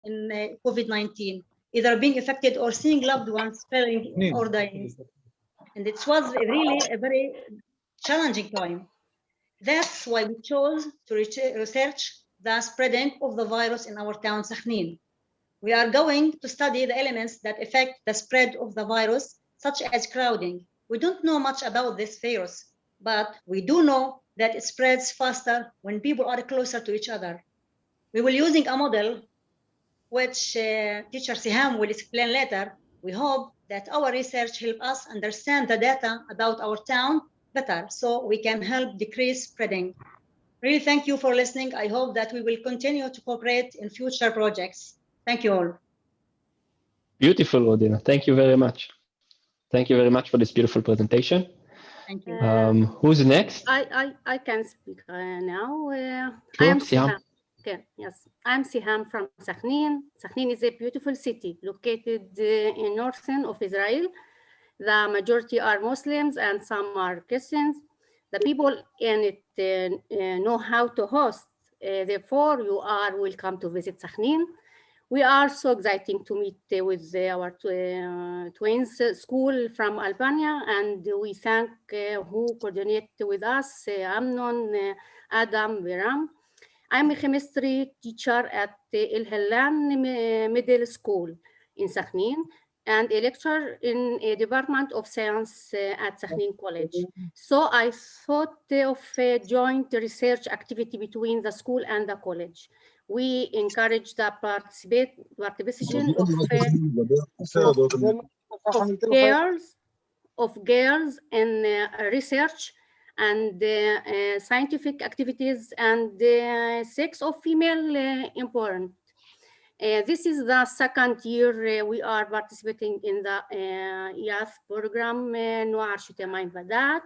in COVID-19, either being affected or seeing loved ones failing or dying. And it was really a very challenging time. That's why we chose to research the spreading of the virus in our town, Sakhnin. We are going to study the elements that affect the spread of the virus, such as crowding. We don't know much about this virus, but we do know that it spreads faster when people are closer to each other. We will be using a model which teacher Siham will explain later. We hope that our research help us understand the data about our town better so we can help decrease spreading. Really, thank you for listening. I hope that we will continue to cooperate in future projects. Thank you all. Beautiful, Odina. Thank you very much. Thank you very much for this beautiful presentation. Thank you. Who's next? I can speak now. Sure, I am Siham. Siham. Okay, yes, I'm Siham from Sakhnin. Sakhnin is a beautiful city located in northern of Israel. The majority are Muslims and some are Christians. The people in it know how to host. Therefore, you are welcome to visit Sakhnin. We are so excited to meet with our twins school from Albania, and we thank who coordinate with us, Amnon, Adam, Viram. I'm a chemistry teacher at El Hellan Middle School in Sakhnin and a lecturer in a Department of Science at Sakhnin College. So I thought of a joint research activity between the school and the college. We encourage the participation of girls in research and scientific activities, and sex of female important. This is the second year we are participating in the youth program Noir Shutemain Badat.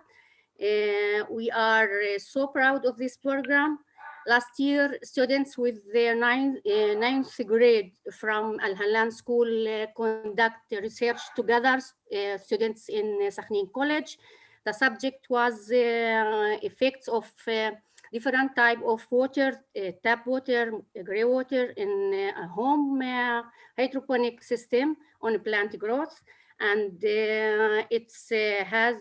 We are so proud of this program. Last year, students with their ninth grade from Al Halan School conduct research together, students in Sakhnin College. The subject was effects of different type of water, tap water, gray water in a home hydroponic system on plant growth. And it has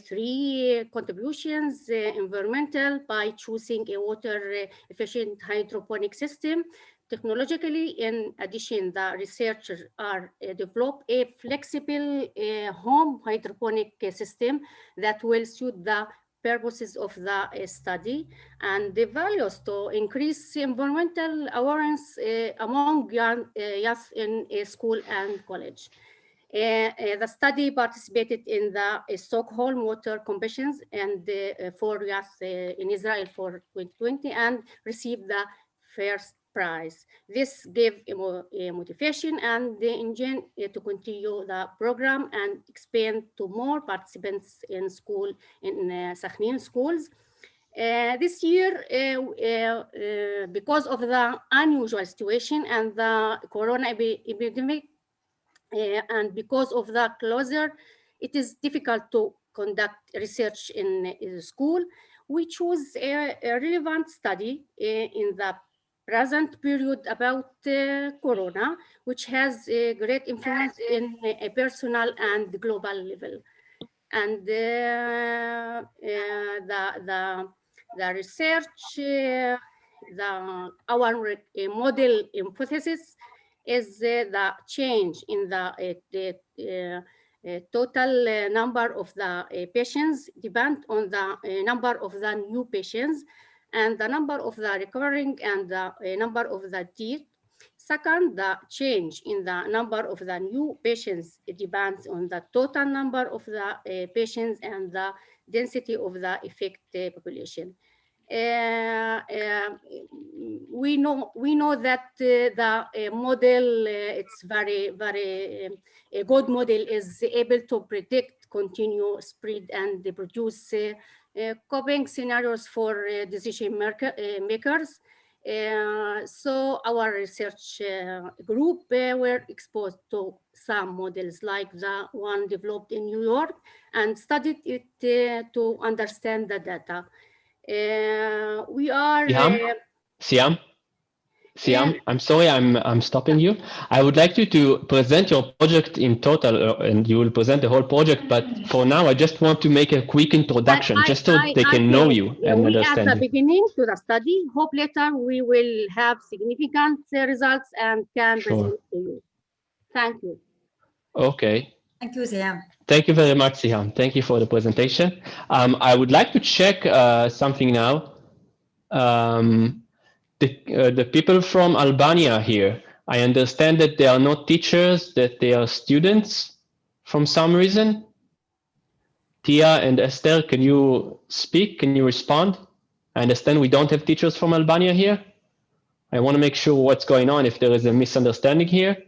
three contributions: environmental by choosing a water efficient hydroponic system. Technologically, in addition, the researchers are develop a flexible home hydroponic system that will suit the purposes of the study, and the values to increase environmental awareness among young youth in school and college. The study participated in the Stockholm Water Competitions and for youth in Israel for 2020 and received the first prize. This gave a motivation and the engine to continue the program and expand to more participants in school in Sakhnin schools. This year, because of the unusual situation and the corona epidemic, and because of the closure, it is difficult to conduct research in school. We chose a relevant study in the present period about corona, which has a great influence in a personal and global level. And the research, our model hypothesis is the change in the total number of the patients depend on the number of the new patients and the number of the recurring and the number of the death. Second, the change in the number of the new patients depends on the total number of the patients and the density of the affected population. We know that the model it's very a good model is able to predict continue spread and produce coping scenarios for decision makers. So our research group were exposed to some models like the one developed in New York and studied it to understand the data. We are Siam? Siam, I'm sorry, I'm stopping you. I would like you to present your project in total, and you will present the whole project. But for now, I just want to make a quick introduction, just so they can know you and we at understand the you. beginning to the study. Hope later we will have significant results and can present to you. Thank you. Okay. Thank you, Siam. Thank you very much, Siham. Thank you for the presentation. I would like to check something now. The people from Albania here, I understand that they are not teachers, that they are students from some reason. Tia and Esther, can you speak? Can you respond? I understand we don't have teachers from Albania here. I want to make sure what's going on, if there is a misunderstanding here.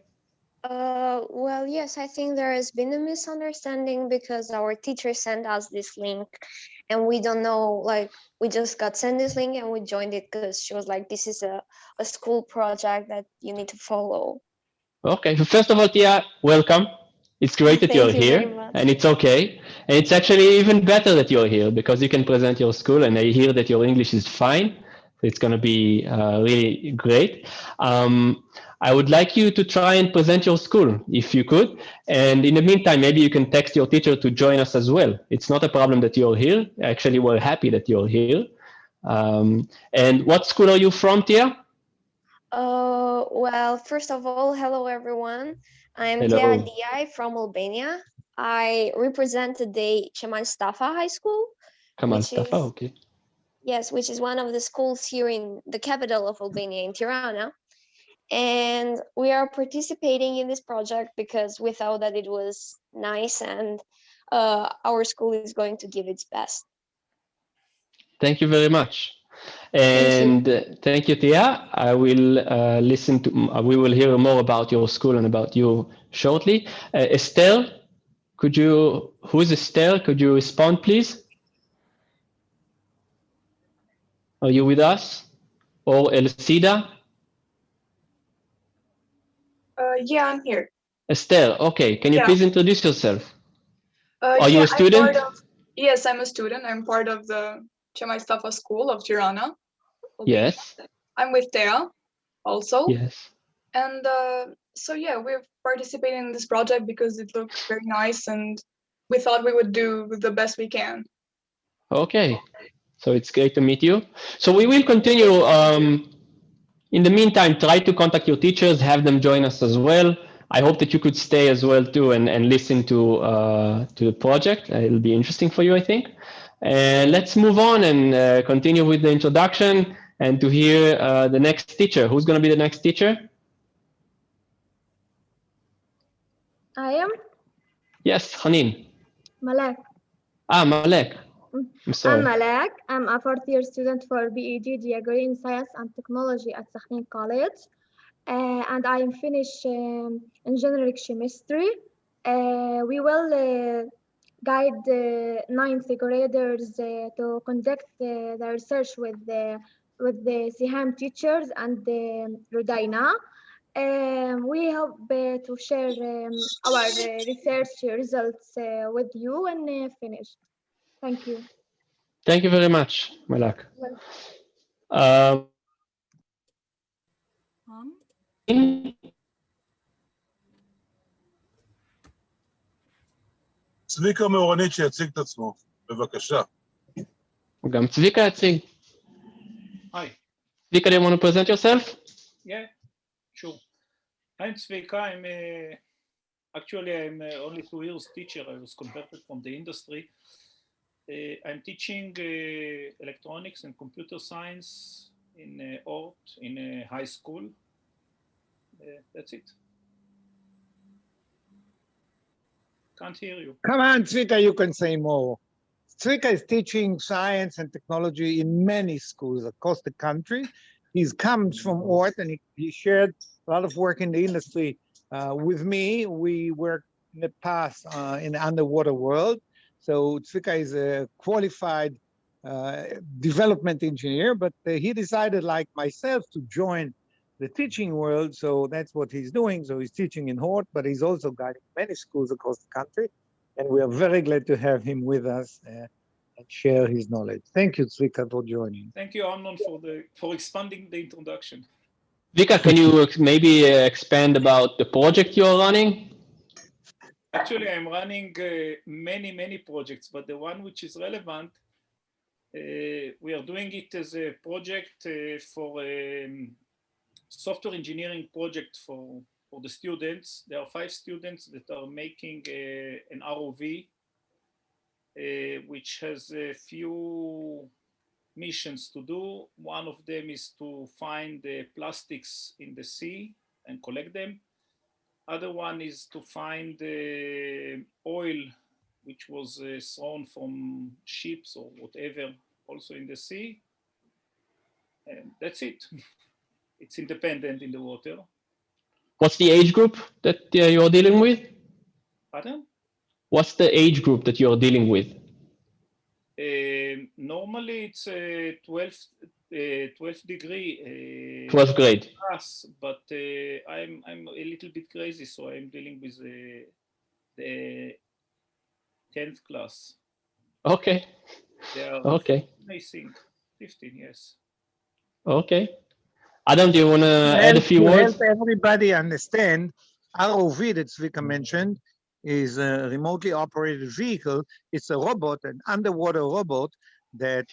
Well, yes, I think there has been a misunderstanding because our teacher sent us this link and we don't know, like, we just got sent this link and we joined it because she was like, this is a school project that you need to follow. Okay, so first of all, Tia, welcome. It's great that you're here, and it's okay. And it's actually even better that you're here because you can present your school, and I hear that your English is fine. So it's going to be really great. I would like you to try and present your school, if you could. And in the meantime, maybe you can text your teacher to join us as well. It's not a problem that you're here. Actually, we're happy that you're here. And what school are you from, Tia? Well, first of all, hello everyone. I'm Hello. Tea Diai from Albania. I represent today Kemal Stafa High School. Kemal Stafa, okay. Yes, which is one of the schools here in the capital of Albania, in Tirana. And we are participating in this project because we thought that it was nice and our school is going to give its best. Thank you very much. And thank you, Tia. I will listen to, we will hear more about your school and about you shortly. Estelle, who is Estelle? Could you respond, please? Are you with us? Or Elcida? Yeah, I'm here. Estelle, okay. Can you please introduce yourself? Are you yeah, a student? Yes, I'm a student. I'm part of the Kemal Stafa School of Tirana. Yes. I'm with Tea also. Yes. And so, yeah, we're participating in this project because it looks very nice and we thought we would do the best we can. Okay. So it's great to meet you. So we will continue. In the meantime, try to contact your teachers, have them join us as well. I hope that you could stay as well too and listen to the project. It'll be interesting for you, I think. And let's move on and continue with the introduction and to hear the next teacher. Who's going to be the next teacher? I am? Yes, Hanin. Malak. Malek. I'm sorry. I'm Malak. I'm a fourth-year student for BEG Degree in Science and Technology at Sakhneen College. And I am finished in generic chemistry. We will guide ninth graders to conduct the research with the Siham teachers and Rudaina. We hope to share our research results with you and finish. Thank you. Thank you very much, Malak. צביקה מאורנית שיציג את עצמו, בבקשה. גם צביקה יציג. Hi. Zvika, do you want to present yourself? Yeah, sure. I'm Zvika. I'm only 2 years teacher. I was converted from the industry. I'm teaching electronics and computer science in Ort, in a high school. That's it. Can't hear you. Come on, Zvika, you can say more. Zvika is teaching science and technology in many schools across the country. He comes from Ort and he shared a lot of work in the industry with me. We worked in the past in the underwater world. So Zvika is a qualified development engineer, but he decided, like myself, to join the teaching world. So that's what he's doing. So he's teaching in Ort, but he's also guiding many schools across the country. And we are very glad to have him with us and share his knowledge. Thank you, Zvika, for joining. Thank you, Amnon, for expanding the introduction. Vika, can you maybe expand about the project you're running? Actually, I'm running many projects, but the one which is relevant, we are doing it as a project for software engineering project for the students. There are 5 students that are making an ROV, which has a few missions to do. One of them is to find the plastics in the sea and collect them. Other one is to find oil which was thrown from ships or whatever, also in the sea. And that's it. It's independent in the water. What's the age group that you're dealing with? Pardon? What's the age group that you're dealing with? Normally it's 12th degree. 12th grade. Class, but I'm a little bit crazy, so I'm dealing with the 10th class. Okay. They are Okay. 15, I think 15, yes. Okay. Adam, do you want to add a few to words? help everybody understand, ROV that Zvika mentioned is a remotely operated vehicle. It's a robot, an underwater robot that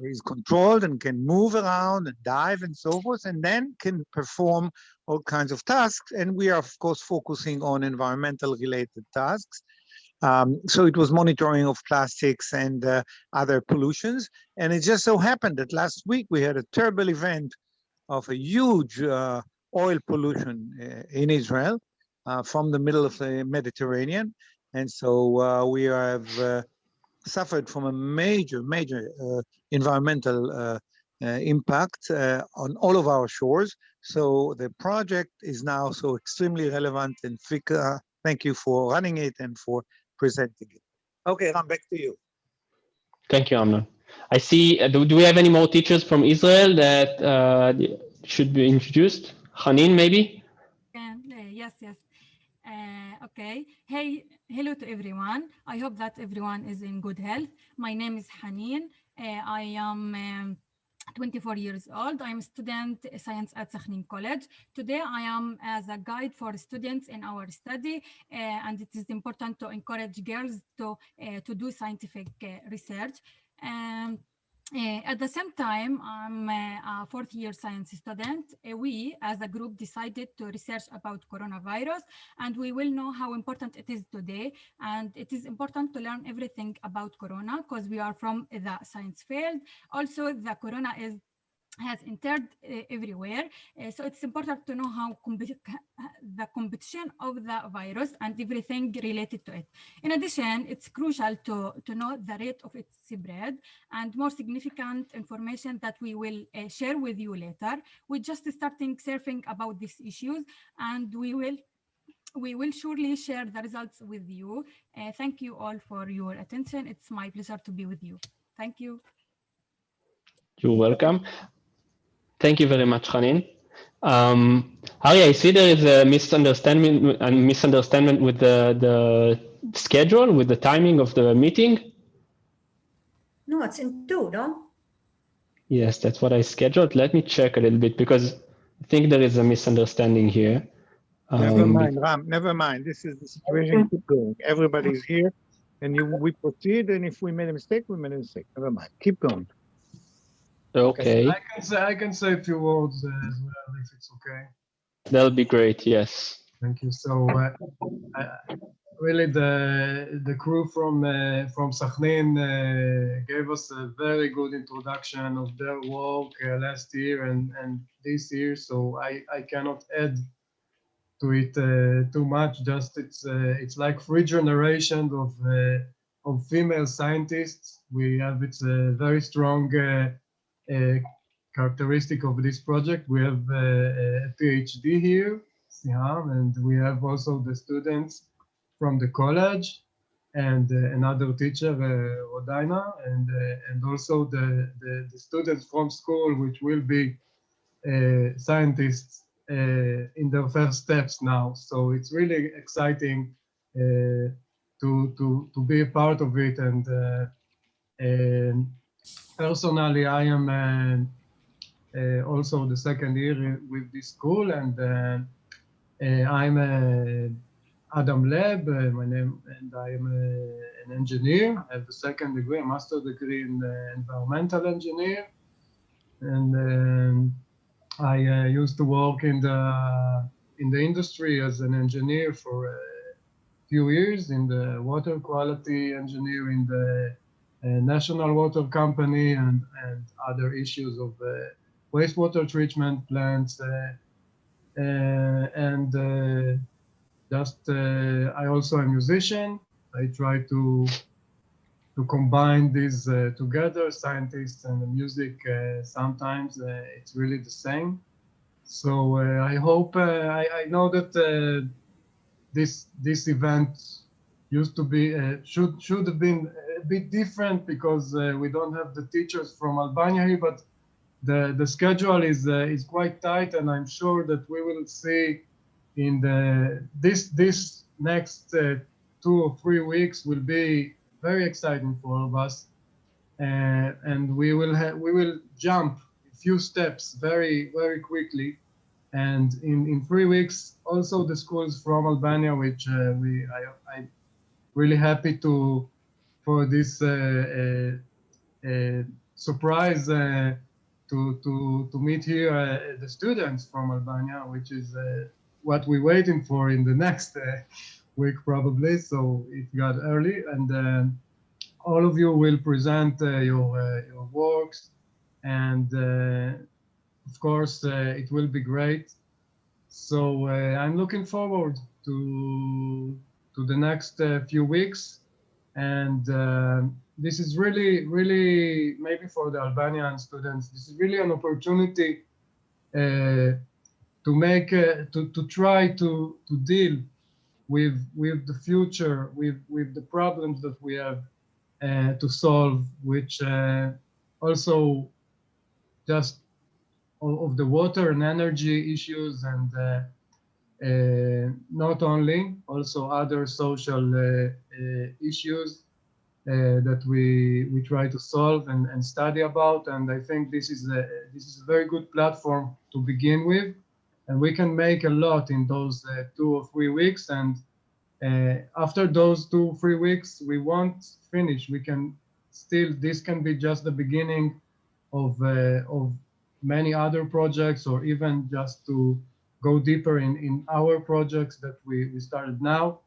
is controlled and can move around and dive and so forth, and then can perform all kinds of tasks. And we are, of course, focusing on environmental related tasks. So it was monitoring of plastics and other pollutions. And it just so happened that last week we had a terrible event of a huge oil pollution in Israel from the middle of the Mediterranean. And so we have suffered from a major environmental impact on all of our shores. So the project is now so extremely relevant, and Vika, thank you for running it and for presenting it. Okay, Ram, back to you. Thank you, Amnon. I see, do we have any more teachers from Israel that should be introduced? Hanin, maybe? Yes. Okay. Hey, hello to everyone. I hope that everyone is in good health. My name is Hanin. I am 24 years old. I'm a student science at Sakhnin College. Today I am as a guide for students in our study, and it is important to encourage girls to do scientific research. At the same time, I'm a 4th year science student. We, as a group, decided to research about coronavirus, and we will know how important it is today. And it is important to learn everything about corona because we are from the science field. Also, the corona has entered everywhere. So it's important to know how the competition of the virus and everything related to it. In addition, it's crucial to know the rate of its spread and more significant information that we will share with you later. We're just starting surfing about these issues, and we will surely share the results with you. Thank you all for your attention. It's my pleasure to be with you. Thank you. You're welcome. Thank you very much, Hanin. Hari, I see there is a misunderstanding with the schedule, with the timing of the meeting. No, it's in 2, no? Yes, that's what I scheduled. Let me check a little bit because I think there is a misunderstanding here. Never mind, Ram, never mind. This is the situation. Keep going. Everybody's here, and we proceed. And if we made a mistake, we made a mistake. Never mind. Keep going. Okay. I can say a few words as well, if it's okay. That'll be great. Yes. Thank you. So really, the crew from Sakhnin gave us a very good introduction of their work last year and this year. So I cannot add to it too much. Just it's like 3 generations of female scientists. It's a very strong characteristic of this project. We have a PhD here, Siham, and we have also the students from the college and another teacher, Rodina, and also the students from school, which will be scientists in their first steps now. So it's really exciting to be a part of it. And personally, I am also the second year with this school, and I'm Adam Leb, my name, and I am an engineer. I have a second degree, a master's degree in environmental engineer, and I used to work in the industry as an engineer for a few years in the water quality engineer in the National Water Company and other issues of wastewater treatment plants I also a musician. I try to combine these together, scientists and the music. Sometimes it's really the same. So I hope I know that this event used to be should have been a bit different because we don't have the teachers from Albania here, but the schedule is quite tight, and I'm sure that we will see in this next 2 or 3 weeks will be very exciting for all of us, and we will jump a few steps very quickly, and in 3 weeks also the schools from Albania, which I'm really happy for this surprise to meet here the students from Albania, which is what we're waiting for in the next week probably. So it got early, and all of you will present your works, and of course it will be great. So I'm looking forward to the next few weeks, and this is really maybe for the Albanian students, this is really an opportunity to make to try to deal with the future, with the problems that we have to solve, which also just of the water and energy issues, and not only, also other social issues that we try to solve and study about. And I think this is a very good platform to begin with, and we can make a lot in those 2 or 3 weeks. And after those 2 or 3 weeks, we won't finish. We can still, this can be just the beginning of many other projects, or even just to go deeper in our projects that we started now.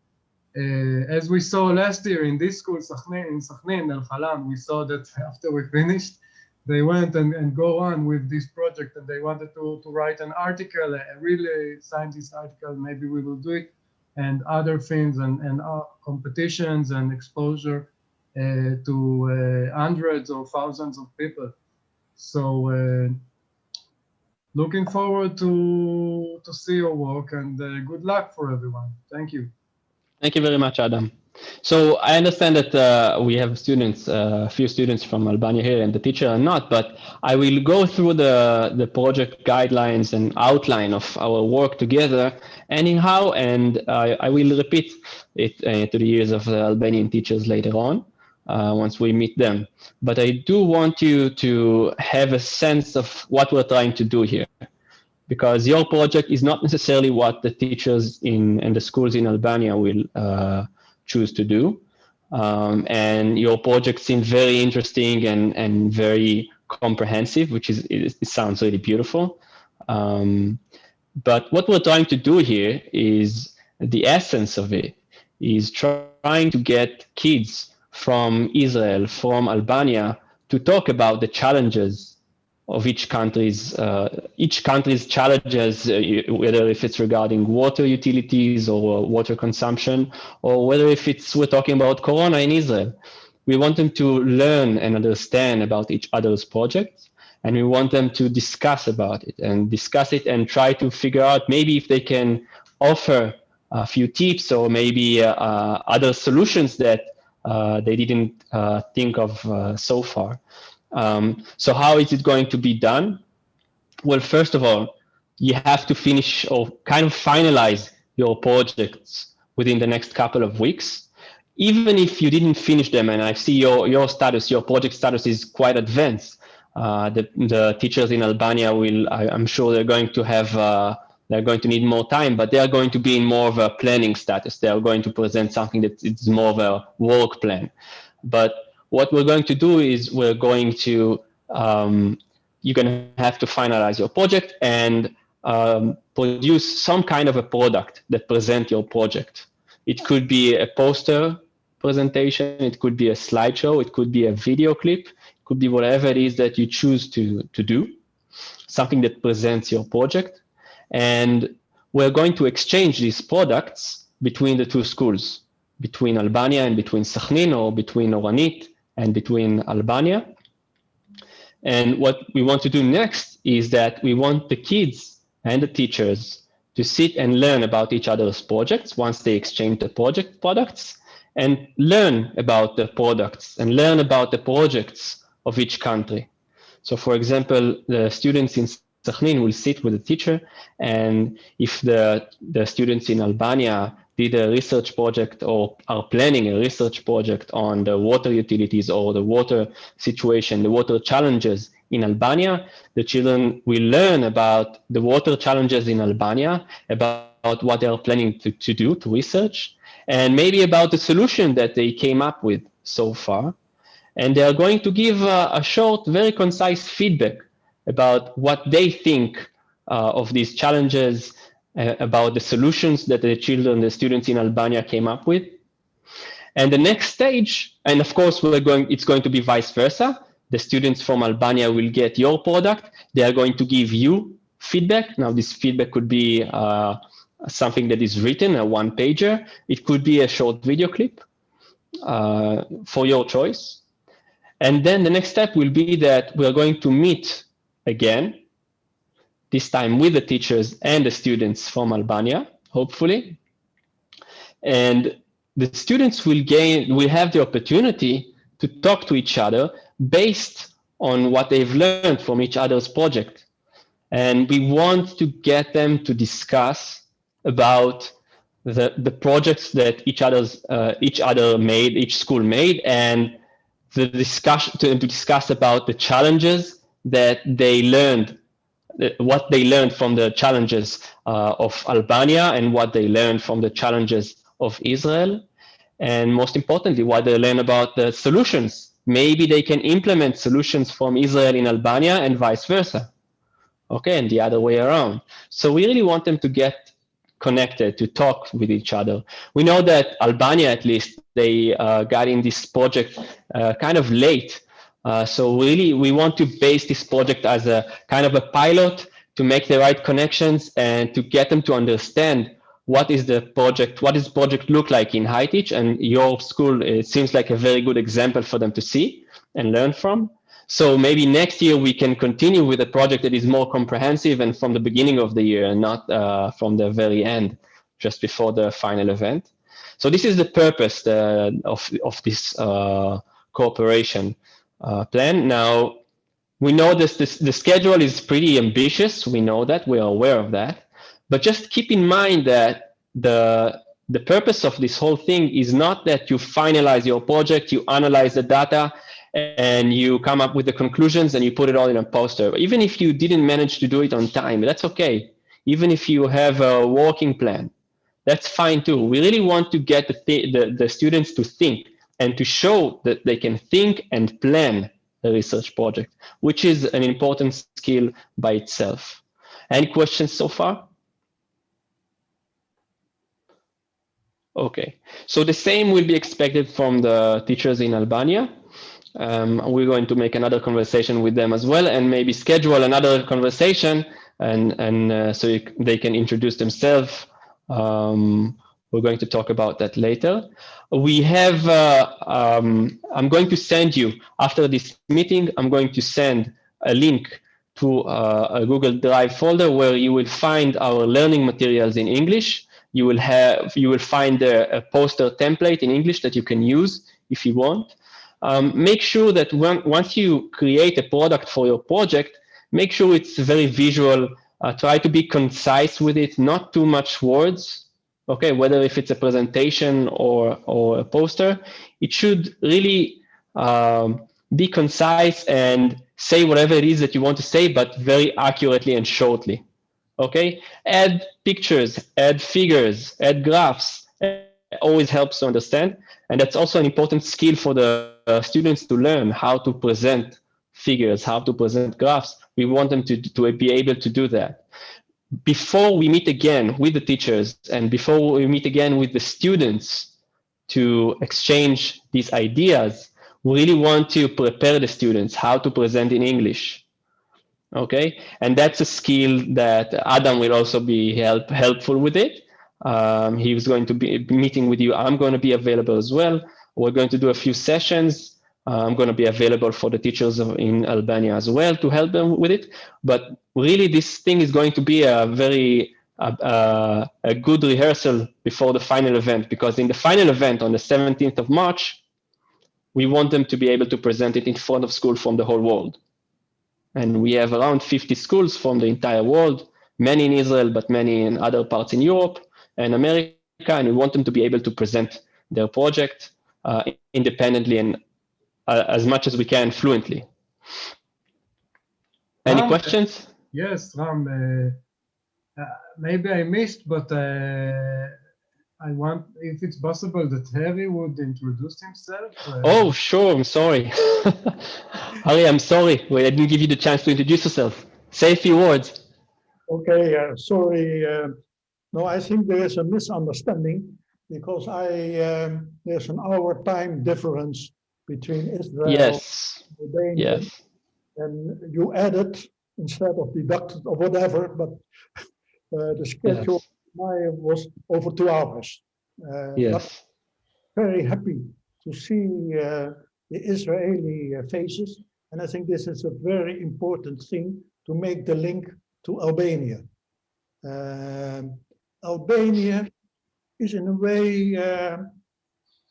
As we saw last year in this school, in Sakhnin, El Khalam, we saw that after we finished, they went and go on with this project, and they wanted to write an article, a really scientist article. Maybe we will do it, and other things, and competitions and exposure to hundreds or thousands of people. So looking forward to see your work, and good luck for everyone. Thank you. Thank you very much, Adam. So I understand that we have students, a few students from Albania here, and the teacher are not, but I will go through the project guidelines and outline of our work together anyhow, and I will repeat it to the ears of the Albanian teachers later on, once we meet them. But I do want you to have a sense of what we're trying to do here, because your project is not necessarily what the teachers in the schools in Albania will choose to do. And your project seemed very interesting and very comprehensive, which is, it sounds really beautiful. But what we're trying to do here is, the essence of it is trying to get kids from Israel, from Albania, to talk about the challenges of each country's challenges, whether if it's regarding water utilities or water consumption, or whether if we're talking about Corona in Israel. We want them to learn and understand about each other's projects, and we want them to discuss about it and try to figure out maybe if they can offer a few tips, or maybe other solutions that they didn't think of so far. So how is it going to be done? Well, first of all, you have to finish or kind of finalize your projects within the next couple of weeks. Even if you didn't finish them, and I see your status, your project status is quite advanced, The teachers in Albania will, I'm sure they're going to have, they're going to need more time, but they are going to be in more of a planning status. They are going to present something that is more of a work plan. But what we're going to do is we're going to, you're going to have to finalize your project and produce some kind of a product that presents your project. It could be a poster presentation, it could be a slideshow, it could be a video clip, it could be whatever it is that you choose to do, something that presents your project. And we're going to exchange these products between the two schools, between Albania and between Sakhnin, or between Oranit and between Albania. And what we want to do next is that we want the kids and the teachers to sit and learn about each other's projects once they exchange the project products, and learn about the products and learn about the projects of each country. So for example, the students in Sakhnin will sit with the teacher, and if the students in Albania did a research project or are planning a research project on the water utilities or the water situation, the water challenges in Albania, the children will learn about the water challenges in Albania, about what they are planning to do, to research, and maybe about the solution that they came up with so far. And they are going to give a short, very concise feedback about what they think of these challenges, about the solutions that the children, the students in Albania came up with. And the next stage, and of course, it's going to be vice versa. The students from Albania will get your product. They are going to give you feedback. Now, this feedback could be something that is written, a one-pager. It could be a short video clip for your choice. And then the next step will be that we are going to meet again, this time with the teachers and the students from Albania, hopefully. And the students will have the opportunity to talk to each other based on what they've learned from each other's project. And we want to get them to discuss about the projects that each school made, and the discussion to discuss about the challenges that they learned, what they learned from the challenges of Albania and what they learned from the challenges of Israel. And most importantly, what they learn about the solutions. Maybe they can implement solutions from Israel in Albania and vice versa. Okay, and the other way around. So we really want them to get connected, to talk with each other. We know that Albania, at least, they got in this project kind of late. So really, we want to base this project as a kind of a pilot to make the right connections and to get them to understand what is the project, what does the project look like in High Teach, and your school, it seems like a very good example for them to see and learn from. So maybe next year we can continue with a project that is more comprehensive and from the beginning of the year and not from the very end, just before the final event. So this is the purpose of this cooperation plan. Now, we know the schedule is pretty ambitious. We know that, we are aware of that. But just keep in mind that the purpose of this whole thing is not that you finalize your project, you analyze the data, and you come up with the conclusions and you put it all in a poster. Even if you didn't manage to do it on time, that's okay. Even if you have a working plan, that's fine too. We really want to get the students to think and to show that they can think and plan a research project, which is an important skill by itself. Any questions so far? Okay, so the same will be expected from the teachers in Albania. We're going to make another conversation with them as well, and maybe schedule another conversation, and so they can introduce themselves. We're going to talk about that later. We have, I'm going to send you, after this meeting, I'm going to send a link to a Google Drive folder where you will find our learning materials in English. You will find a poster template in English that you can use if you want. Make sure that once you create a product for your project, make sure it's very visual. Try to be concise with it, not too much words. Okay, whether if it's a presentation or a poster, it should really be concise and say whatever it is that you want to say, but very accurately and shortly. Okay, add pictures, add figures, add graphs. Always helps to understand, and that's also an important skill for the students to learn how to present figures, how to present graphs. We want them to be able to do that. Before we meet again with the teachers and before we meet again with the students to exchange these ideas, we really want to prepare the students how to present in English. Okay, and that's a skill that Adam will also be helpful with it. He was going to be meeting with you. I'm going to be available as well. We're going to do a few sessions. I'm going to be available for the teachers in Albania as well to help them with it. But really, this thing is going to be a very a good rehearsal before the final event, because in the final event on the 17th of March, we want them to be able to present it in front of school from the whole world. And we have around 50 schools from the entire world, many in Israel, but many in other parts in Europe and America. And we want them to be able to present their project independently and as much as we can fluently. Any questions? Yes, Ram. Maybe I missed, but I want, if it's possible, that Harry would introduce himself. Oh, sure. I'm sorry. Harry, I'm sorry. I didn't give you the chance to introduce yourself. Say a few words. Okay, sorry. No, I think there is a misunderstanding because there's an hour time difference between Israel Yes. and Albania. Yes. And you added instead of deducted or whatever, but the schedule was over 2 hours. Yes. Very happy to see the Israeli faces. And I think this is a very important thing to make the link to Albania. Albania is in a way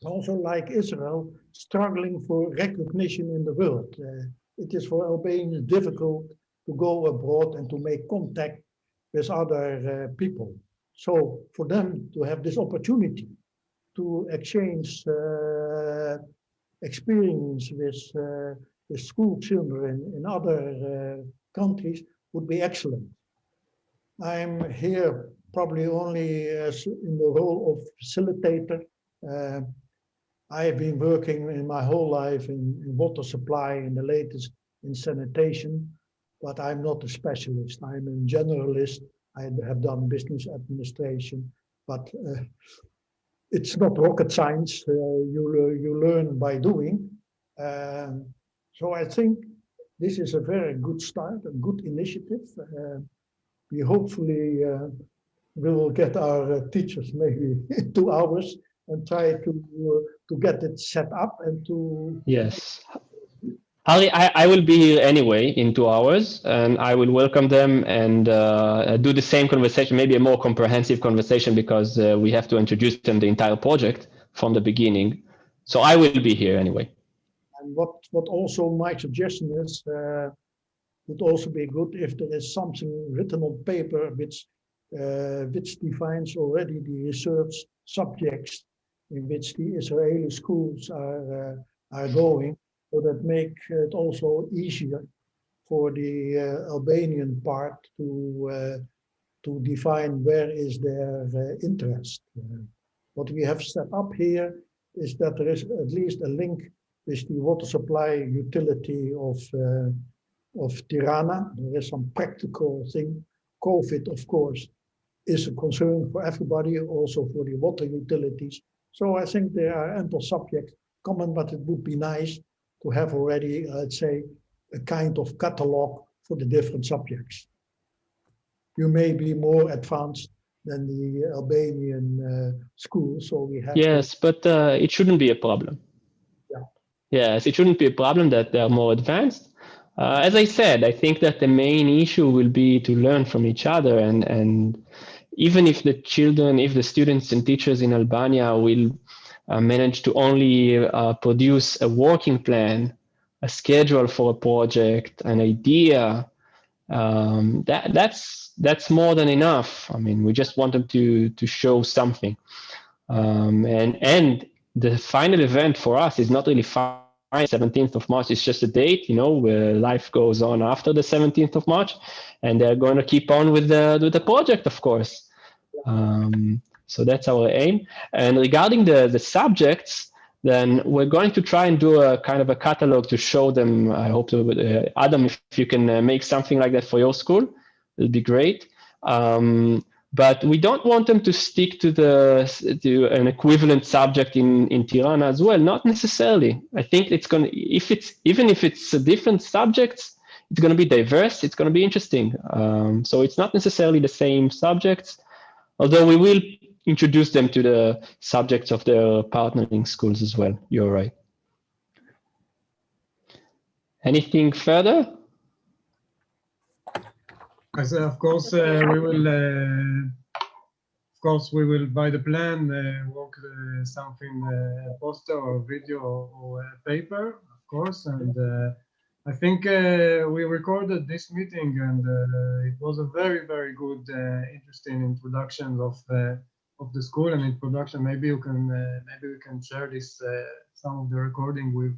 also like Israel, struggling for recognition in the world. It is for Albanians difficult to go abroad and to make contact with other people. So for them to have this opportunity to exchange experience with school children in other countries would be excellent. I'm here probably only in the role of facilitator. I have been working in my whole life in water supply and the latest in sanitation, but I'm not a specialist. I'm a generalist. I have done business administration, but it's not rocket science. You learn by doing. So I think this is a very good start, a good initiative. We hopefully will get our teachers maybe in 2 hours and try to get it set up and to... Yes. Harry, I will be here anyway in 2 hours, and I will welcome them and do the same conversation, maybe a more comprehensive conversation, because we have to introduce them the entire project from the beginning. So I will be here anyway. And what also my suggestion is, would also be good if there is something written on paper which defines already the research subjects in which the Israeli schools are going, so that make it also easier for the Albanian part to define where is their interest. What we have set up here is that there is at least a link with the water supply utility of Tirana. There is some practical thing. COVID, of course, is a concern for everybody, also for the water utilities. So I think there are ample subjects common, but it would be nice to have already, let's say, a kind of catalog for the different subjects. You may be more advanced than the Albanian school, so we have... Yes, but it shouldn't be a problem. Yeah. Yes, it shouldn't be a problem that they are more advanced. As I said, I think that the main issue will be to learn from each other, and even if the children, if the students and teachers in Albania will manage to only produce a working plan, a schedule for a project, an idea, that's more than enough. I mean, we just want them to show something, and the final event for us is not really final. 17th of March is just a date, life goes on after the 17th of March, and they're going to keep on with the project, of course. So that's our aim. And regarding the subjects, then we're going to try and do a kind of a catalog to show them. I hope to, Adam, if you can make something like that for your school, it'll be great. But we don't want them to stick to an equivalent subject in Tirana as well. Not necessarily. I think it's going to, even if it's a different subjects, it's going to be diverse. It's going to be interesting. So it's not necessarily the same subjects, although we will introduce them to the subjects of their partnering schools as well. You're right. Anything further? Of course, we will, by the plan, work something, a poster or video or a paper, of course. And I think we recorded this meeting, and it was a very, very good, interesting introduction of the school and introduction. Maybe we can share this some of the recording with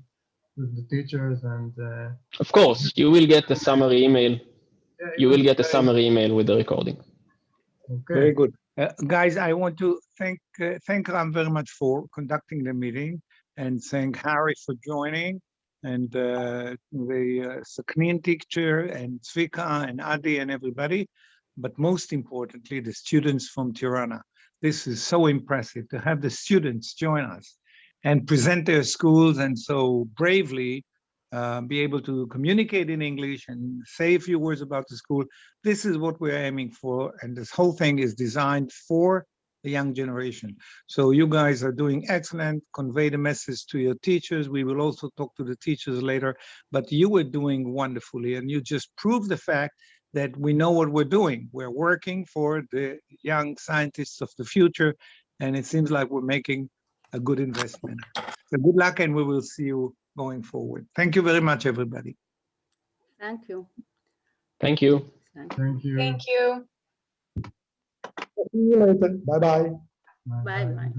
the teachers and. Of course, you will get the summary email. You will get a summary email with the recording. Okay. Very good. Guys, I want to thank Ram very much for conducting the meeting, and thank Harry for joining, and the Saknin teacher, and Zvika, and Adi, and everybody. But most importantly, the students from Tirana. This is so impressive to have the students join us and present their schools, and so bravely be able to communicate in English and say a few words about the school. This is what we're aiming for, and this whole thing is designed for the young generation. So you guys are doing excellent. Convey the message to your teachers. We will also talk to the teachers later, but you were doing wonderfully, and you just proved the fact that we know what we're doing. We're working for the young scientists of the future, and it seems like we're making a good investment. So good luck, and we will see you going forward. Thank you very much, everybody. Thank you. Thank you. Thank you. Thank you. See you later. Bye-bye. Bye-bye.